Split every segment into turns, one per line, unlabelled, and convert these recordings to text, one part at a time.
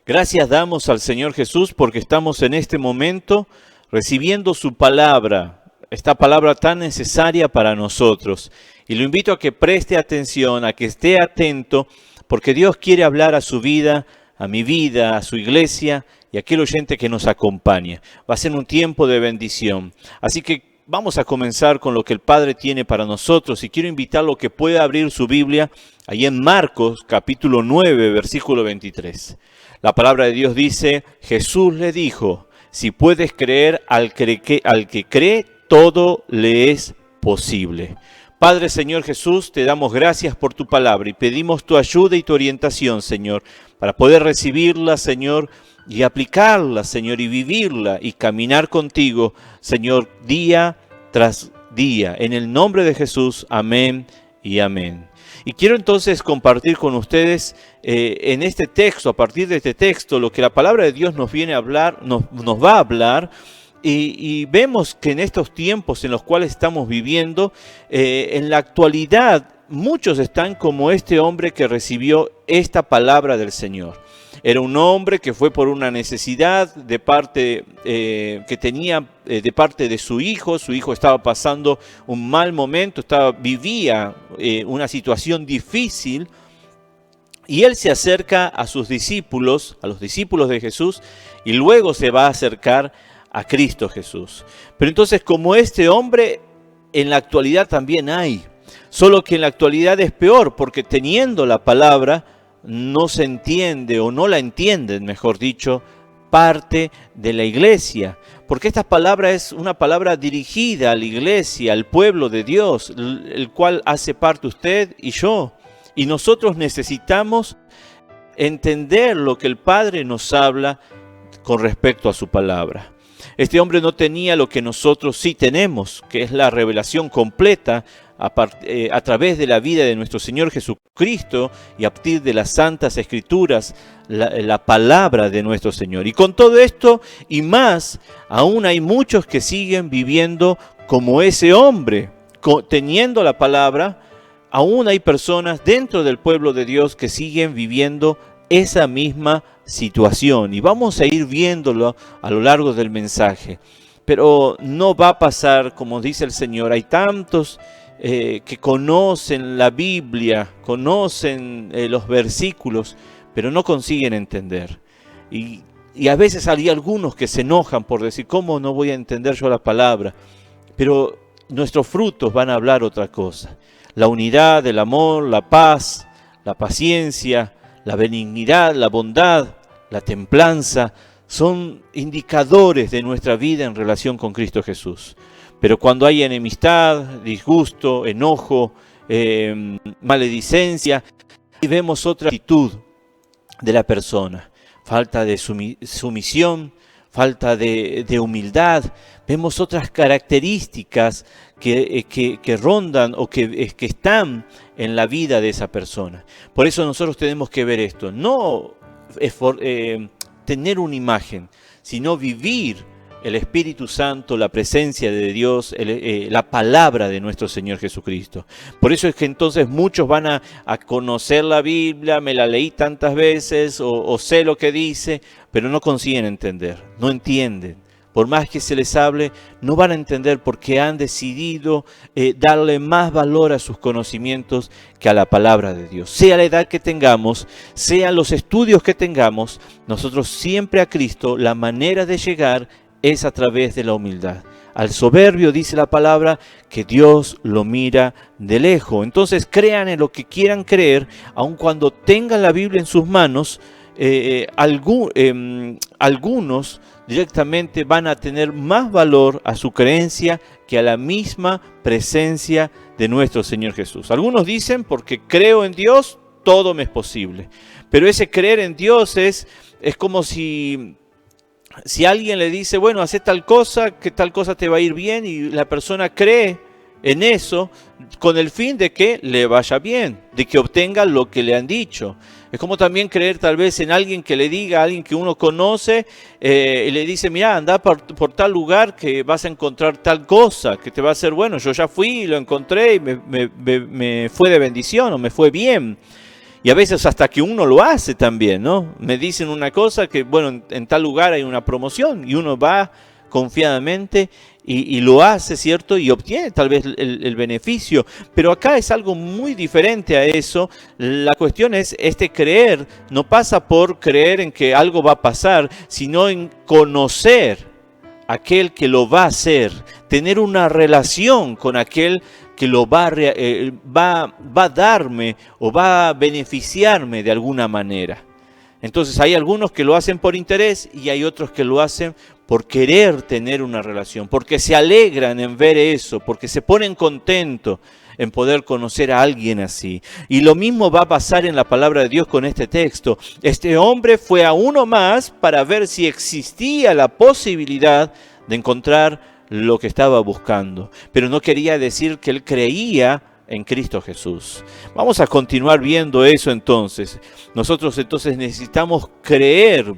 Gracias damos al Señor Jesús porque estamos en este momento recibiendo su palabra, esta palabra tan necesaria para nosotros. Y lo invito a que preste atención, a que esté atento, porque Dios quiere hablar a su vida, a mi vida, a su iglesia y a aquel oyente que nos acompaña. Va a ser un tiempo de bendición. Así que vamos a comenzar con lo que el Padre tiene para nosotros y quiero invitarlo a que pueda abrir su Biblia ahí en Marcos capítulo 9, versículo 23. La palabra de Dios dice, Jesús le dijo, si puedes creer al que cree, todo le es posible. Padre, Señor Jesús, te damos gracias por tu palabra y pedimos tu ayuda y tu orientación, Señor, para poder recibirla, Señor, y aplicarla, Señor, y vivirla y caminar contigo, Señor, día tras día. En el nombre de Jesús, amén y amén. Y quiero entonces compartir con ustedes en este texto, a partir de este texto, lo que la palabra de Dios nos viene a hablar, nos va a hablar. Y vemos que en estos tiempos en los cuales estamos viviendo, en la actualidad, muchos están como este hombre que recibió esta palabra del Señor. Era un hombre que fue por una necesidad de parte que tenía de parte de su hijo estaba pasando un mal momento, vivía una situación difícil, y él se acerca a sus discípulos, a los discípulos de Jesús, y luego se va a acercar a Cristo Jesús. Pero entonces, como este hombre, en la actualidad también hay, solo que en la actualidad es peor, porque teniendo la palabra, no se entiende, o no la entienden, mejor dicho, parte de la iglesia. Porque esta palabra es una palabra dirigida a la iglesia, al pueblo de Dios, el cual hace parte usted y yo. Y nosotros necesitamos entender lo que el Padre nos habla con respecto a su palabra. Este hombre no tenía lo que nosotros sí tenemos, que es la revelación completa a través de la vida de nuestro Señor Jesucristo y a partir de las Santas Escrituras, la palabra de nuestro Señor. Y con todo esto y más, aún hay muchos que siguen viviendo como ese hombre, teniendo la palabra. Aún hay personas dentro del pueblo de Dios que siguen viviendo esa misma situación. Y vamos a ir viéndolo a lo largo del mensaje. Pero no va a pasar, como dice el Señor, hay tantos que conocen la Biblia, conocen los versículos, pero no consiguen entender. Y a veces hay algunos que se enojan por decir, ¿cómo no voy a entender yo la palabra? Pero nuestros frutos van a hablar otra cosa. La unidad, el amor, la paz, la paciencia, la benignidad, la bondad, la templanza, son indicadores de nuestra vida en relación con Cristo Jesús. Pero cuando hay enemistad, disgusto, enojo, maledicencia, y vemos otra actitud de la persona, falta de sumisión, falta de humildad, vemos otras características que rondan o que están en la vida de esa persona. Por eso nosotros tenemos que ver esto, no tener una imagen, sino vivir el Espíritu Santo, la presencia de Dios, la palabra de nuestro Señor Jesucristo. Por eso es que entonces muchos van a conocer la Biblia, me la leí tantas veces o sé lo que dice, pero no consiguen entender, no entienden. Por más que se les hable, no van a entender porque han decidido darle más valor a sus conocimientos que a la palabra de Dios. Sea la edad que tengamos, sean los estudios que tengamos, nosotros siempre a Cristo, la manera de llegar es a través de la humildad. Al soberbio, dice la palabra, que Dios lo mira de lejos. Entonces crean en lo que quieran creer, aun cuando tengan la Biblia en sus manos. Algunos directamente van a tener más valor a su creencia que a la misma presencia de nuestro Señor Jesús. Algunos dicen, porque creo en Dios, todo me es posible. Pero ese creer en Dios es como si alguien le dice, bueno, haz tal cosa, que tal cosa te va a ir bien, y la persona cree en eso con el fin de que le vaya bien, de que obtenga lo que le han dicho. Es como también creer tal vez en alguien que le diga a alguien que uno conoce y le dice, mira, anda por tal lugar que vas a encontrar tal cosa, que te va a hacer bueno. Yo ya fui y lo encontré y me fue de bendición o me fue bien. Y a veces hasta que uno lo hace también, ¿no? Me dicen una cosa que, bueno, en tal lugar hay una promoción y uno va confiadamente y lo hace, ¿cierto? Y obtiene tal vez el beneficio. Pero acá es algo muy diferente a eso. La cuestión es, este creer no pasa por creer en que algo va a pasar, sino en conocer a aquel que lo va a hacer, tener una relación con aquel que lo va a darme o va a beneficiarme de alguna manera. Entonces hay algunos que lo hacen por interés y hay otros que lo hacen por querer tener una relación, porque se alegran en ver eso, porque se ponen contentos en poder conocer a alguien así. Y lo mismo va a pasar en la palabra de Dios con este texto. Este hombre fue a uno más para ver si existía la posibilidad de encontrar lo que estaba buscando, pero no quería decir que él creía en Cristo Jesús. Vamos a continuar viendo eso entonces. Nosotros entonces necesitamos creer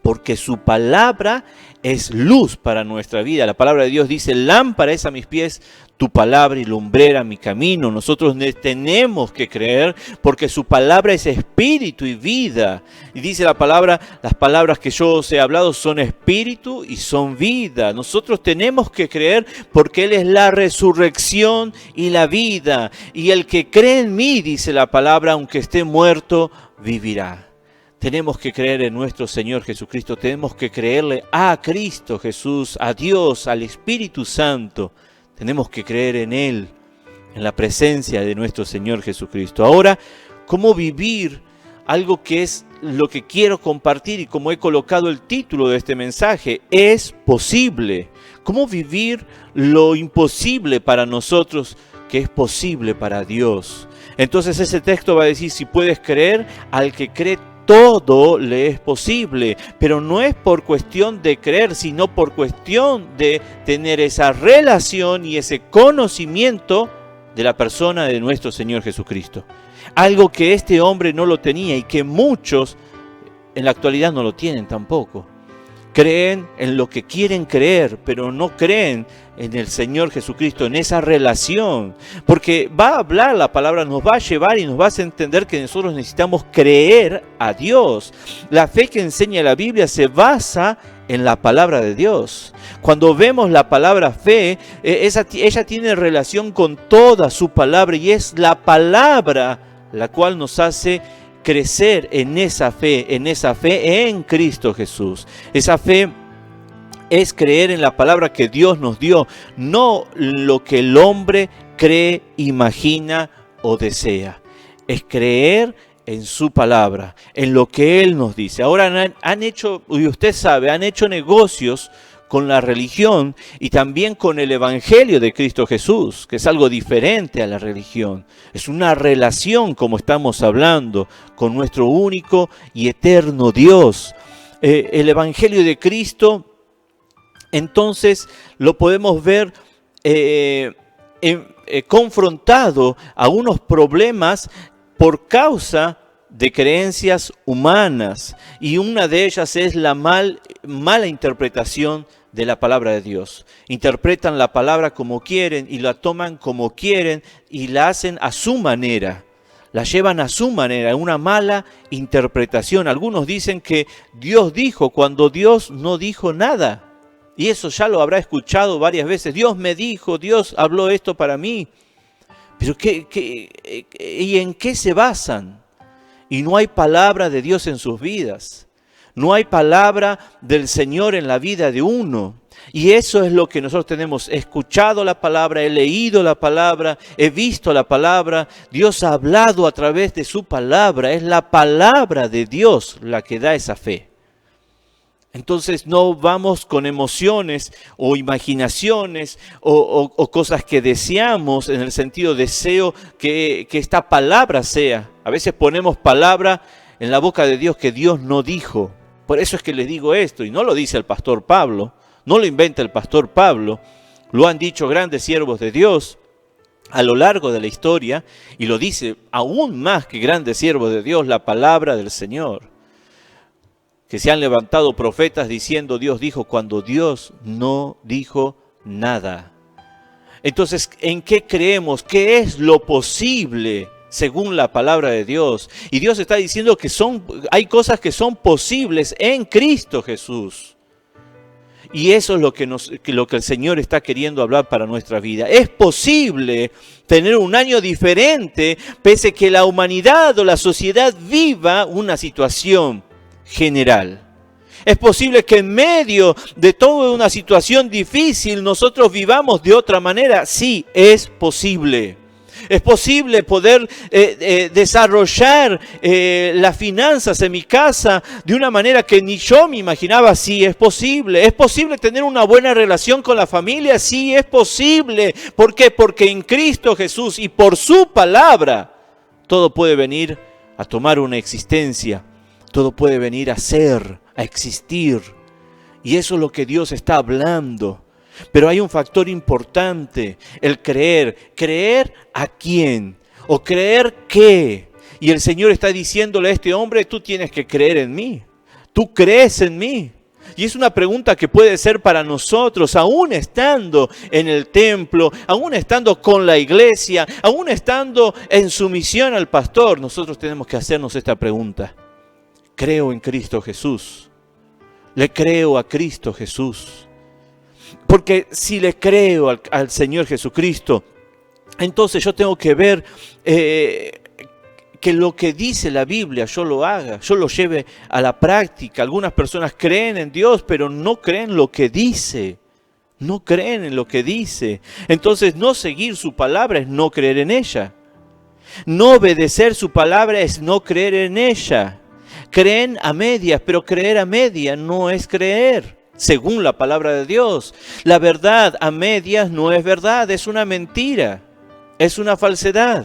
porque su palabra es luz para nuestra vida. La palabra de Dios dice, lámpara es a mis pies tu palabra y lumbrera mi camino. Nosotros tenemos que creer porque su palabra es espíritu y vida. Y dice la palabra, las palabras que yo os he hablado son espíritu y son vida. Nosotros tenemos que creer porque Él es la resurrección y la vida. Y el que cree en mí, dice la palabra, aunque esté muerto, vivirá. Tenemos que creer en nuestro Señor Jesucristo, tenemos que creerle a Cristo Jesús, a Dios, al Espíritu Santo. Tenemos que creer en Él, en la presencia de nuestro Señor Jesucristo. Ahora, ¿cómo vivir algo que es lo que quiero compartir y como he colocado el título de este mensaje? Es posible. ¿Cómo vivir lo imposible para nosotros que es posible para Dios? Entonces ese texto va a decir, si puedes creer, al que cree todo le es posible, pero no es por cuestión de creer, sino por cuestión de tener esa relación y ese conocimiento de la persona de nuestro Señor Jesucristo. Algo que este hombre no lo tenía y que muchos en la actualidad no lo tienen tampoco. Creen en lo que quieren creer, pero no creen en el Señor Jesucristo, en esa relación. Porque va a hablar la palabra, nos va a llevar y nos va a hacer entender que nosotros necesitamos creer a Dios. La fe que enseña la Biblia se basa en la palabra de Dios. Cuando vemos la palabra fe, ella tiene relación con toda su palabra y es la palabra la cual nos hace crecer en esa fe en Cristo Jesús. Esa fe es creer en la palabra que Dios nos dio, no lo que el hombre cree, imagina o desea. Es creer en su palabra, en lo que Él nos dice. Ahora han hecho, y usted sabe, han hecho negocios con la religión y también con el Evangelio de Cristo Jesús, que es algo diferente a la religión. Es una relación, como estamos hablando, con nuestro único y eterno Dios. El Evangelio de Cristo, entonces, lo podemos ver confrontado a unos problemas por causa de creencias humanas, y una de ellas es la mala interpretación de la palabra de Dios. Interpretan la palabra como quieren y la toman como quieren y la hacen a su manera, la llevan a su manera, una mala interpretación. Algunos dicen que Dios dijo cuando Dios no dijo nada, y eso ya lo habrá escuchado varias veces. Dios me dijo, Dios habló esto para mí, pero ¿y en qué se basan? Y no hay palabra de Dios en sus vidas. No hay palabra del Señor en la vida de uno. Y eso es lo que nosotros tenemos. He escuchado la palabra, he leído la palabra, he visto la palabra. Dios ha hablado a través de su palabra. Es la palabra de Dios la que da esa fe. Entonces no vamos con emociones o imaginaciones o cosas que deseamos, en el sentido deseo que esta palabra sea. A veces ponemos palabra en la boca de Dios que Dios no dijo. Por eso es que les digo esto, y no lo dice el pastor Pablo, no lo inventa el pastor Pablo, lo han dicho grandes siervos de Dios a lo largo de la historia, y lo dice aún más que grandes siervos de Dios la palabra del Señor. Que se han levantado profetas diciendo Dios dijo cuando Dios no dijo nada. Entonces, ¿en qué creemos? ¿Qué es lo posible según la palabra de Dios. Y Dios está diciendo que hay cosas que son posibles en Cristo Jesús. Y eso es lo que el Señor está queriendo hablar para nuestra vida. Es posible tener un año diferente, pese a que la humanidad o la sociedad viva una situación general. Es posible que en medio de toda una situación difícil nosotros vivamos de otra manera. Sí, es posible. Es posible poder desarrollar las finanzas en mi casa de una manera que ni yo me imaginaba. Sí, es posible. Es posible tener una buena relación con la familia. Sí, es posible. ¿Por qué? Porque en Cristo Jesús y por su palabra todo puede venir a tomar una existencia. Todo puede venir a ser, a existir. Y eso es lo que Dios está hablando. Pero hay un factor importante, el creer. ¿Creer a quién? ¿O creer qué? Y el Señor está diciéndole a este hombre, tú tienes que creer en mí. ¿Tú crees en mí? Y es una pregunta que puede ser para nosotros, aún estando en el templo, aún estando con la iglesia, aún estando en sumisión al pastor. Nosotros tenemos que hacernos esta pregunta. ¿Creo en Cristo Jesús? ¿Le creo a Cristo Jesús? Porque si le creo al Señor Jesucristo, entonces yo tengo que ver que lo que dice la Biblia yo lo haga, yo lo lleve a la práctica. Algunas personas creen en Dios, pero no creen lo que dice. No creen en lo que dice. Entonces no seguir su palabra es no creer en ella. No obedecer su palabra es no creer en ella. Creen a medias, pero creer a medias no es creer. Según la palabra de Dios, la verdad a medias no es verdad, es una mentira, es una falsedad.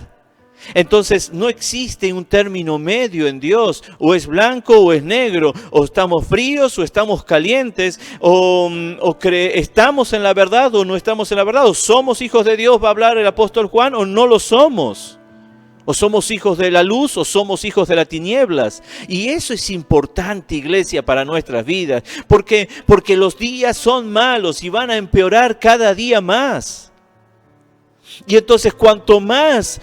Entonces no existe un término medio en Dios, o es blanco o es negro, o estamos fríos o estamos calientes, estamos en la verdad o no estamos en la verdad, o somos hijos de Dios, va a hablar el apóstol Juan, o no lo somos. O somos hijos de la luz o somos hijos de las tinieblas. Y eso es importante, iglesia, para nuestras vidas. Porque los días son malos y van a empeorar cada día más. Y entonces cuanto más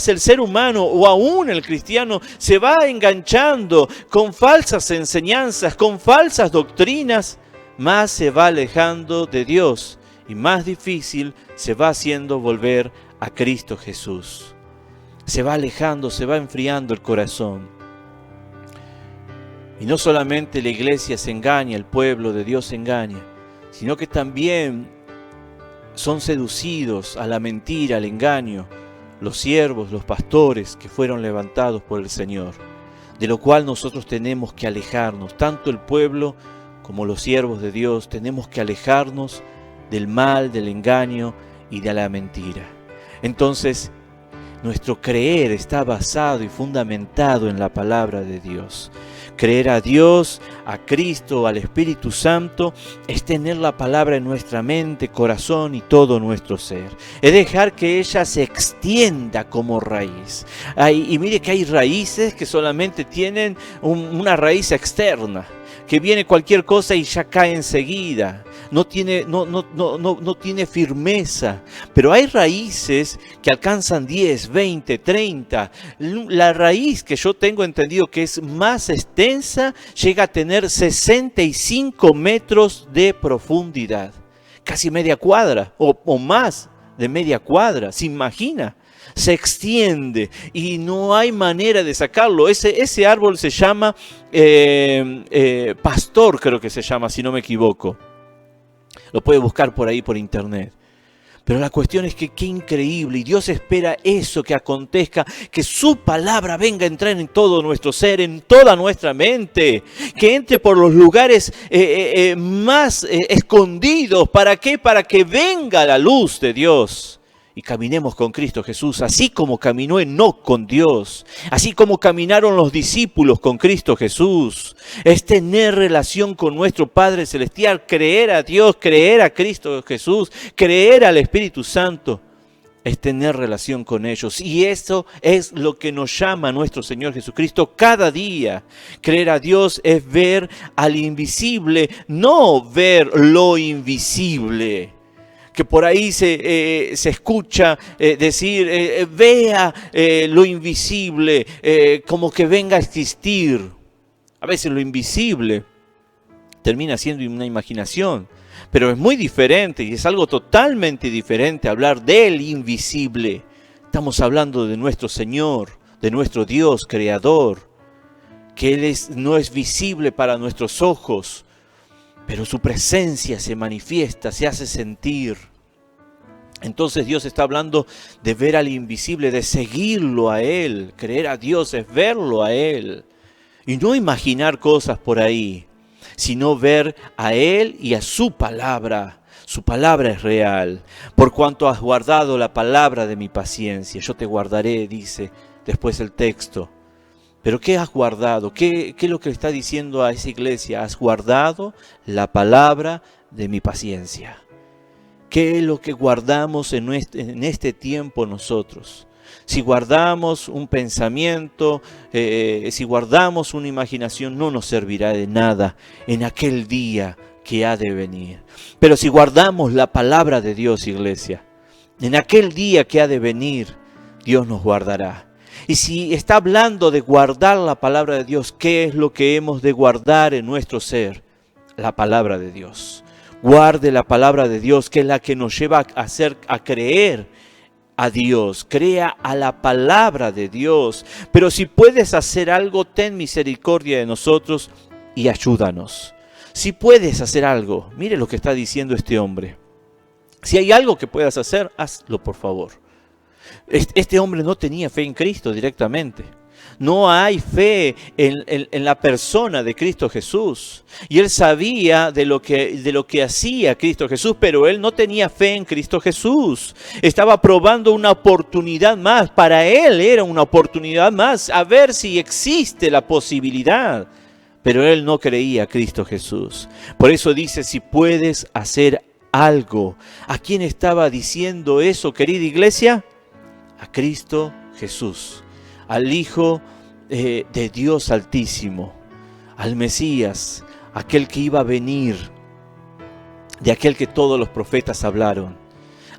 el ser humano o aún el cristiano se va enganchando con falsas enseñanzas, con falsas doctrinas, más se va alejando de Dios y más difícil se va haciendo volver a Cristo Jesús. Se va alejando, se va enfriando el corazón. Y no solamente la iglesia se engaña, el pueblo de Dios se engaña, sino que también son seducidos a la mentira, al engaño, los siervos, los pastores que fueron levantados por el Señor, de lo cual nosotros tenemos que alejarnos, tanto el pueblo como los siervos de Dios, tenemos que alejarnos del mal, del engaño y de la mentira. Entonces, nuestro creer está basado y fundamentado en la palabra de Dios. Creer a Dios, a Cristo, al Espíritu Santo, es tener la palabra en nuestra mente, corazón y todo nuestro ser. Es dejar que ella se extienda como raíz. Y mire que hay raíces que solamente tienen una raíz externa, que viene cualquier cosa y ya cae enseguida. No tiene firmeza, pero hay raíces que alcanzan 10, 20, 30. La raíz que yo tengo entendido que es más extensa llega a tener 65 metros de profundidad, casi media cuadra o más de media cuadra, ¿se imagina? Se extiende y no hay manera de sacarlo. Ese árbol se llama pastor, creo que se llama, si no me equivoco. Lo puede buscar por ahí por internet. Pero la cuestión es que qué increíble, y Dios espera eso que acontezca, que su palabra venga a entrar en todo nuestro ser, en toda nuestra mente, que entre por los lugares más escondidos. ¿Para qué? Para que venga la luz de Dios y caminemos con Cristo Jesús, así como caminó Enoc con Dios, así como caminaron los discípulos con Cristo Jesús. Es tener relación con nuestro Padre Celestial, creer a Dios, creer a Cristo Jesús, creer al Espíritu Santo. Es tener relación con ellos. Y eso es lo que nos llama nuestro Señor Jesucristo cada día. Creer a Dios es ver al invisible, no ver lo invisible. que por ahí se escucha decir, vea lo invisible, como que venga a existir. A veces lo invisible termina siendo una imaginación, pero es muy diferente y es algo totalmente diferente hablar del invisible. Estamos hablando de nuestro Señor, de nuestro Dios creador, que Él no es visible para nuestros ojos, pero su presencia se manifiesta, se hace sentir. Entonces Dios está hablando de ver al invisible, de seguirlo a Él. Creer a Dios es verlo a Él. Y no imaginar cosas por ahí, sino ver a Él y a su palabra. Su palabra es real. Por cuanto has guardado la palabra de mi paciencia, yo te guardaré, dice después el texto. Pero ¿qué has guardado? ¿Qué es lo que le está diciendo a esa iglesia? Has guardado la palabra de mi paciencia. ¿Qué es lo que guardamos en este tiempo nosotros? Si guardamos un pensamiento, si guardamos una imaginación, no nos servirá de nada en aquel día que ha de venir. Pero si guardamos la palabra de Dios, iglesia, en aquel día que ha de venir, Dios nos guardará. Y si está hablando de guardar la palabra de Dios, ¿qué es lo que hemos de guardar en nuestro ser? La palabra de Dios. Guarde la palabra de Dios, que es la que nos lleva a creer a Dios. Crea a la palabra de Dios. Pero si puedes hacer algo, ten misericordia de nosotros y ayúdanos. Si puedes hacer algo, mire lo que está diciendo este hombre. Si hay algo que puedas hacer, hazlo por favor. Este hombre no tenía fe en Cristo directamente. No hay fe en la persona de Cristo Jesús. Y él sabía de lo que hacía Cristo Jesús, pero él no tenía fe en Cristo Jesús. Estaba probando una oportunidad más. Para él era una oportunidad más, a ver si existe la posibilidad. Pero él no creía a Cristo Jesús. Por eso dice, si puedes hacer algo. ¿A quién estaba diciendo eso, querida iglesia? A Cristo Jesús, al Hijo de Dios Altísimo, al Mesías, aquel que iba a venir, de aquel que todos los profetas hablaron.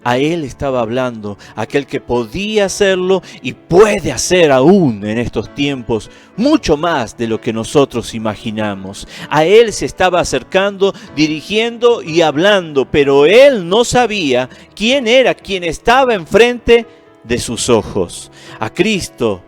A Él estaba hablando, aquel que podía hacerlo y puede hacer aún en estos tiempos mucho más de lo que nosotros imaginamos. A Él se estaba acercando, dirigiendo y hablando, pero Él no sabía quién era quien estaba enfrente de sus ojos. A Cristo,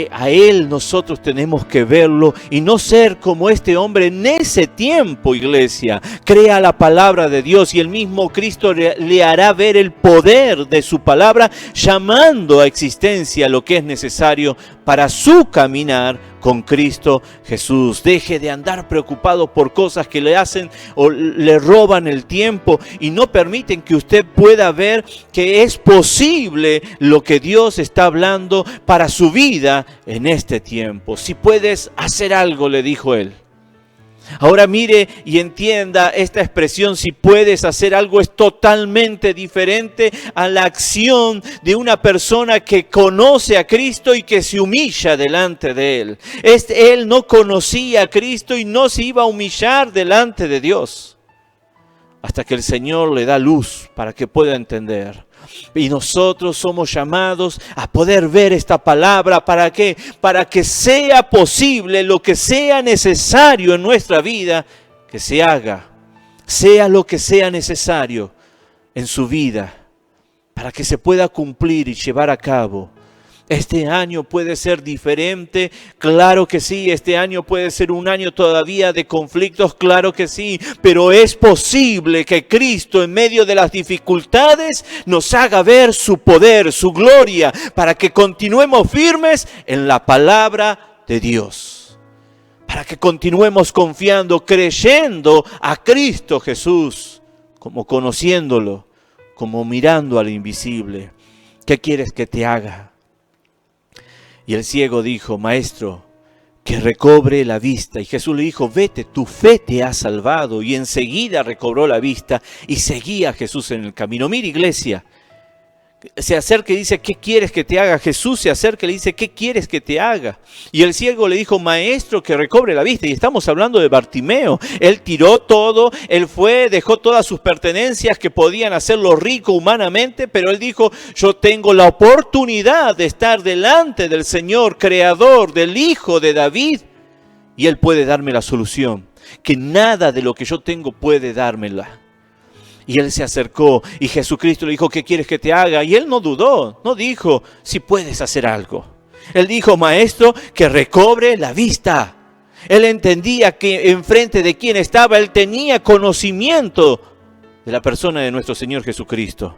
a Él nosotros tenemos que verlo y no ser como este hombre en ese tiempo, iglesia. Crea la palabra de Dios y el mismo Cristo le hará ver el poder de su palabra, llamando a existencia lo que es necesario para su caminar con Cristo Jesús. Deje de andar preocupado por cosas que le hacen o le roban el tiempo y no permiten que usted pueda ver que es posible lo que Dios está hablando para su vida en este tiempo. Si puedes hacer algo, le dijo él. Ahora mire y entienda esta expresión, si puedes hacer algo, es totalmente diferente a la acción de una persona que conoce a Cristo y que se humilla delante de Él. Él no conocía a Cristo y no se iba a humillar delante de Dios hasta que el Señor le da luz para que pueda entender. Y nosotros somos llamados a poder ver esta palabra. ¿Para qué? Para que sea posible lo que sea necesario en nuestra vida, que se haga. Sea lo que sea necesario en su vida, para que se pueda cumplir y llevar a cabo. Este año puede ser diferente, claro que sí. Este año puede ser un año todavía de conflictos, claro que sí. Pero es posible que Cristo en medio de las dificultades nos haga ver su poder, su gloria, para que continuemos firmes en la palabra de Dios. Para que continuemos confiando, creyendo a Cristo Jesús, como conociéndolo, como mirando al invisible. ¿Qué quieres que te haga? Y el ciego dijo, Maestro, que recobre la vista. Y Jesús le dijo, vete, tu fe te ha salvado. Y enseguida recobró la vista y seguía a Jesús en el camino. Mira, iglesia, se acerca y dice, ¿qué quieres que te haga? Jesús se acerca y le dice, ¿qué quieres que te haga? Y el ciego le dijo, maestro, que recobre la vista. Y estamos hablando de Bartimeo. Él tiró todo, él fue, dejó todas sus pertenencias que podían hacerlo rico humanamente, pero él dijo, yo tengo la oportunidad de estar delante del Señor, creador, del Hijo de David, y Él puede darme la solución, que nada de lo que yo tengo puede dármela. Y él se acercó y Jesucristo le dijo, ¿qué quieres que te haga? Y él no dudó, no dijo, si puedes hacer algo. Él dijo, maestro, que recobre la vista. Él entendía que enfrente de quien estaba, él tenía conocimiento de la persona de nuestro Señor Jesucristo.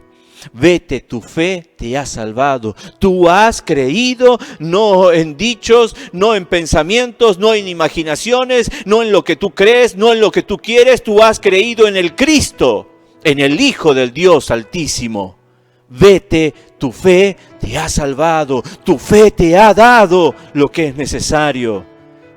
Vete, tu fe te ha salvado. Tú has creído, no en dichos, no en pensamientos, no en imaginaciones, no en lo que tú crees, no en lo que tú quieres. Tú has creído en el Cristo, en el Hijo del Dios Altísimo. Vete, tu fe te ha salvado, tu fe te ha dado lo que es necesario.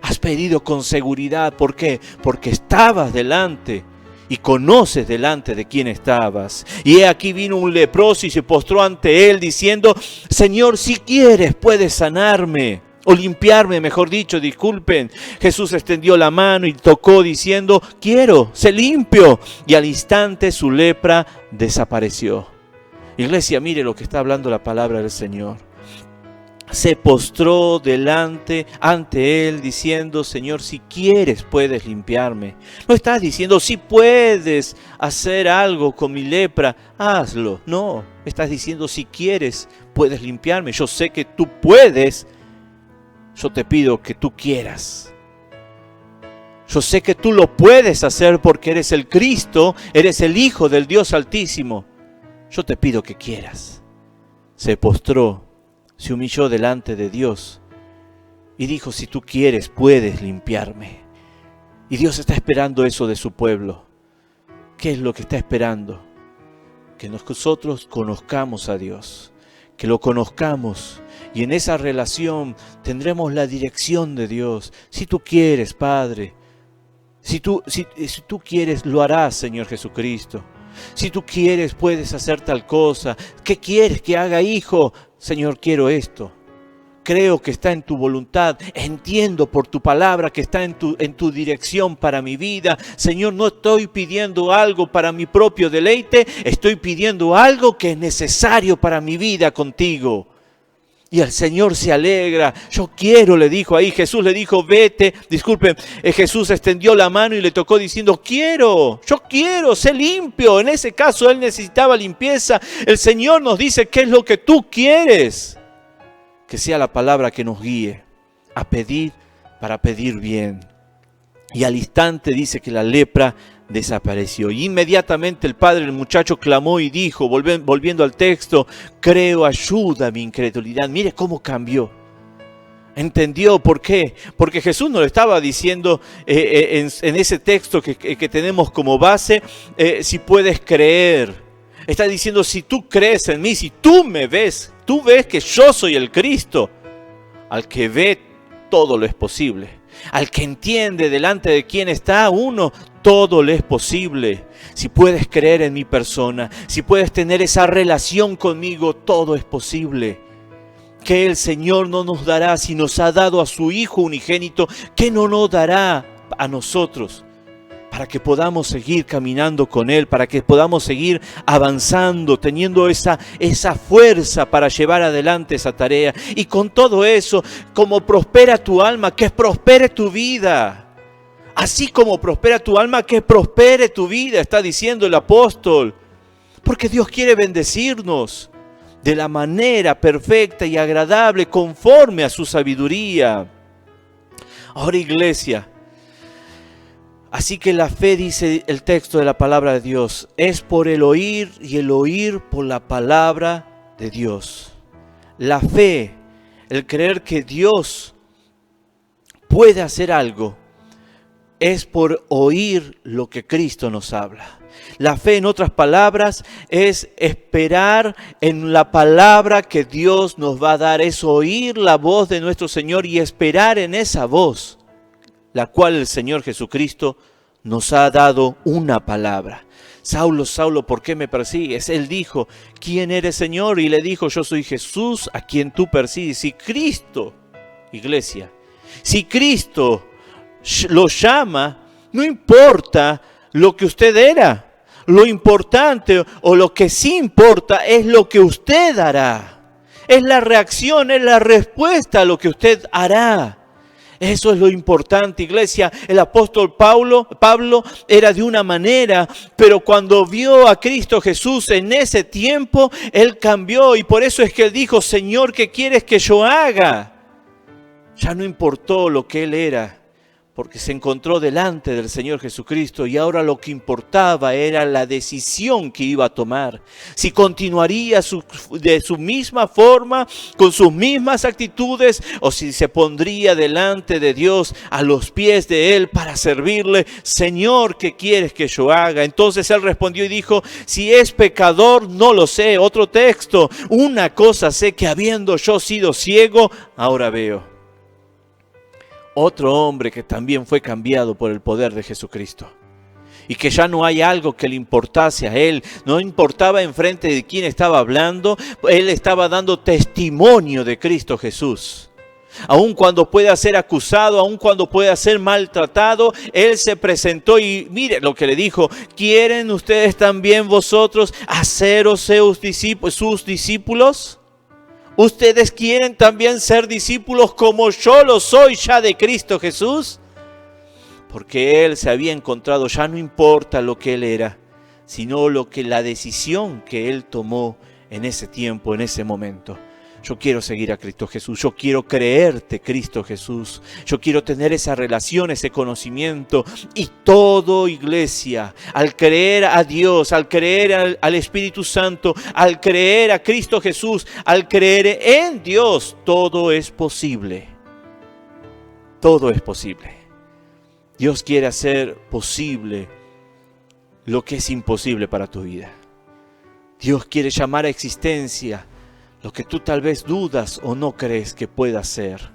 Has pedido con seguridad, ¿por qué? Porque estabas delante y conoces delante de quién estabas. Y he aquí vino un leproso y se postró ante él diciendo, Señor, si quieres puedes sanarme. O limpiarme, mejor dicho, disculpen. Jesús extendió la mano y tocó diciendo, quiero, sé limpio. Y al instante su lepra desapareció. Iglesia, mire lo que está hablando la palabra del Señor. Se postró ante él diciendo, Señor, si quieres puedes limpiarme. No estás diciendo, si puedes hacer algo con mi lepra, hazlo. No, estás diciendo, si quieres puedes limpiarme. Yo sé que tú puedes. Yo te pido que tú quieras. Yo sé que tú lo puedes hacer porque eres el Cristo, eres el Hijo del Dios Altísimo. Yo te pido que quieras. Se postró, se humilló delante de Dios y dijo, si tú quieres, puedes limpiarme. Y Dios está esperando eso de su pueblo. ¿Qué es lo que está esperando? Que nosotros conozcamos a Dios, que lo conozcamos. Y en esa relación tendremos la dirección de Dios. Si tú quieres, Padre, si tú quieres, lo harás, Señor Jesucristo. Si tú quieres, puedes hacer tal cosa. ¿Qué quieres que haga, hijo? Señor, quiero esto. Creo que está en tu voluntad. Entiendo por tu palabra que está en tu dirección para mi vida. Señor, no estoy pidiendo algo para mi propio deleite. Estoy pidiendo algo que es necesario para mi vida contigo. Y el Señor se alegra. Yo quiero, le dijo ahí. Jesús le dijo, vete. Disculpen, Jesús extendió la mano y le tocó diciendo, quiero, yo quiero, sé limpio. En ese caso él necesitaba limpieza. El Señor nos dice, ¿qué es lo que tú quieres? Que sea la palabra que nos guíe a pedir para pedir bien. Y al instante dice que la lepra desapareció. Y inmediatamente el padre del muchacho clamó y dijo, volviendo al texto, creo, ayuda mi incredulidad. Mire cómo cambió. ¿Entendió por qué? Porque Jesús nos lo estaba diciendo en ese texto que tenemos como base, si puedes creer. Está diciendo, si tú crees en mí, si tú me ves, tú ves que yo soy el Cristo. Al que ve, todo lo es posible. Al que entiende delante de quién está uno, todo le es posible. Si puedes creer en mi persona, si puedes tener esa relación conmigo, todo es posible. Que el Señor no nos dará, si nos ha dado a su Hijo unigénito, ¿qué no nos dará a nosotros? Para que podamos seguir caminando con Él, para que podamos seguir avanzando, teniendo esa fuerza para llevar adelante esa tarea. Y con todo eso, como prospera tu alma, que prospere tu vida. Así como prospera tu alma, que prospere tu vida, está diciendo el apóstol. Porque Dios quiere bendecirnos de la manera perfecta y agradable, conforme a su sabiduría. Ahora, iglesia, así que la fe, dice el texto de la palabra de Dios, es por el oír y el oír por la palabra de Dios. La fe, el creer que Dios puede hacer algo, es por oír lo que Cristo nos habla. La fe, en otras palabras, es esperar en la palabra que Dios nos va a dar. Es oír la voz de nuestro Señor y esperar en esa voz, la cual el Señor Jesucristo nos ha dado una palabra. Saulo, Saulo, ¿por qué me persigues? Él dijo, ¿quién eres, Señor? Y le dijo, yo soy Jesús a quien tú persigues. Si Cristo, iglesia, si Cristo lo llama, no importa lo que usted era. Lo importante o lo que sí importa es lo que usted hará. Es la reacción, es la respuesta a lo que usted hará. Eso es lo importante, iglesia. El apóstol Pablo era de una manera, pero cuando vio a Cristo Jesús en ese tiempo, él cambió. Y por eso es que él dijo, Señor, ¿qué quieres que yo haga? Ya no importó lo que él era, porque se encontró delante del Señor Jesucristo y ahora lo que importaba era la decisión que iba a tomar. Si continuaría de su misma forma, con sus mismas actitudes, o si se pondría delante de Dios a los pies de Él para servirle. Señor, ¿qué quieres que yo haga? Entonces Él respondió y dijo, si es pecador, no lo sé. Otro texto, una cosa sé, que habiendo yo sido ciego, ahora veo. Otro hombre que también fue cambiado por el poder de Jesucristo. Y que ya no hay algo que le importase a él. No importaba enfrente de quién estaba hablando. Él estaba dando testimonio de Cristo Jesús. Aun cuando pueda ser acusado, aun cuando pueda ser maltratado, él se presentó y mire lo que le dijo. ¿Quieren ustedes también vosotros haceros sus discípulos? ¿Ustedes quieren también ser discípulos como yo lo soy ya de Cristo Jesús? Porque él se había encontrado, ya no importa lo que él era, sino la decisión que él tomó en ese tiempo, en ese momento. Yo quiero seguir a Cristo Jesús, yo quiero creerte, Cristo Jesús. Yo quiero tener esa relación, ese conocimiento. Y todo, iglesia, al creer a Dios, al creer al Espíritu Santo, al creer a Cristo Jesús, al creer en Dios, todo es posible. Todo es posible. Dios quiere hacer posible lo que es imposible para tu vida. Dios quiere llamar a existencia lo que tú tal vez dudas o no crees que pueda ser.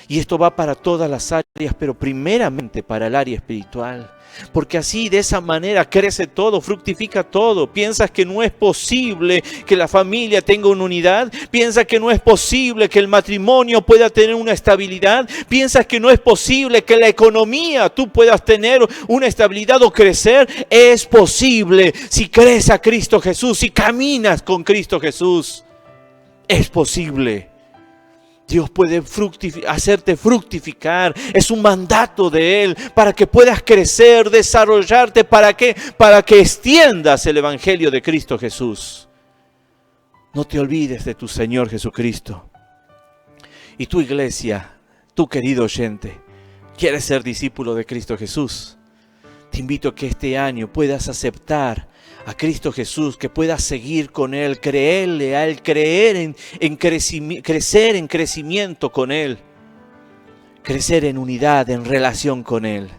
Y esto va para todas las áreas, pero primeramente para el área espiritual. Porque así, de esa manera, crece todo, fructifica todo. ¿Piensas que no es posible que la familia tenga una unidad? ¿Piensas que no es posible que el matrimonio pueda tener una estabilidad? ¿Piensas que no es posible que la economía tú puedas tener una estabilidad o crecer? Es posible si crees a Cristo Jesús, si caminas con Cristo Jesús. Es posible. Dios puede hacerte fructificar. Es un mandato de Él para que puedas crecer, desarrollarte. ¿Para qué? Para que extiendas el Evangelio de Cristo Jesús. No te olvides de tu Señor Jesucristo. Y tu iglesia, tu querido oyente, ¿quieres ser discípulo de Cristo Jesús? Te invito a que este año puedas aceptar a Cristo Jesús, que puedas seguir con Él, creerle a Él, crecer en crecimiento con Él, crecer en unidad, en relación con Él.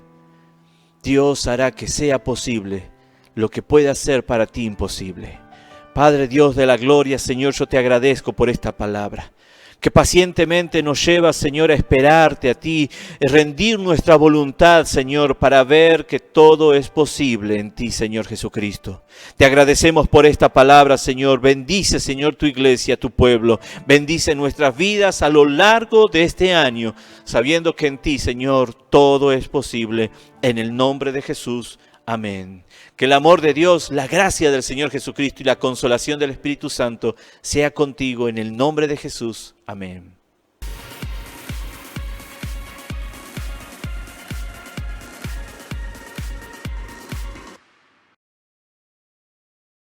Dios hará que sea posible lo que pueda ser para ti imposible. Padre Dios de la gloria, Señor, yo te agradezco por esta palabra, que pacientemente nos lleva, Señor, a esperarte a ti, a rendir nuestra voluntad, Señor, para ver que todo es posible en ti, Señor Jesucristo. Te agradecemos por esta palabra, Señor. Bendice, Señor, tu iglesia, tu pueblo. Bendice nuestras vidas a lo largo de este año, sabiendo que en ti, Señor, todo es posible. En el nombre de Jesús. Amén. Que el amor de Dios, la gracia del Señor Jesucristo y la consolación del Espíritu Santo sea contigo en el nombre de Jesús. Amén.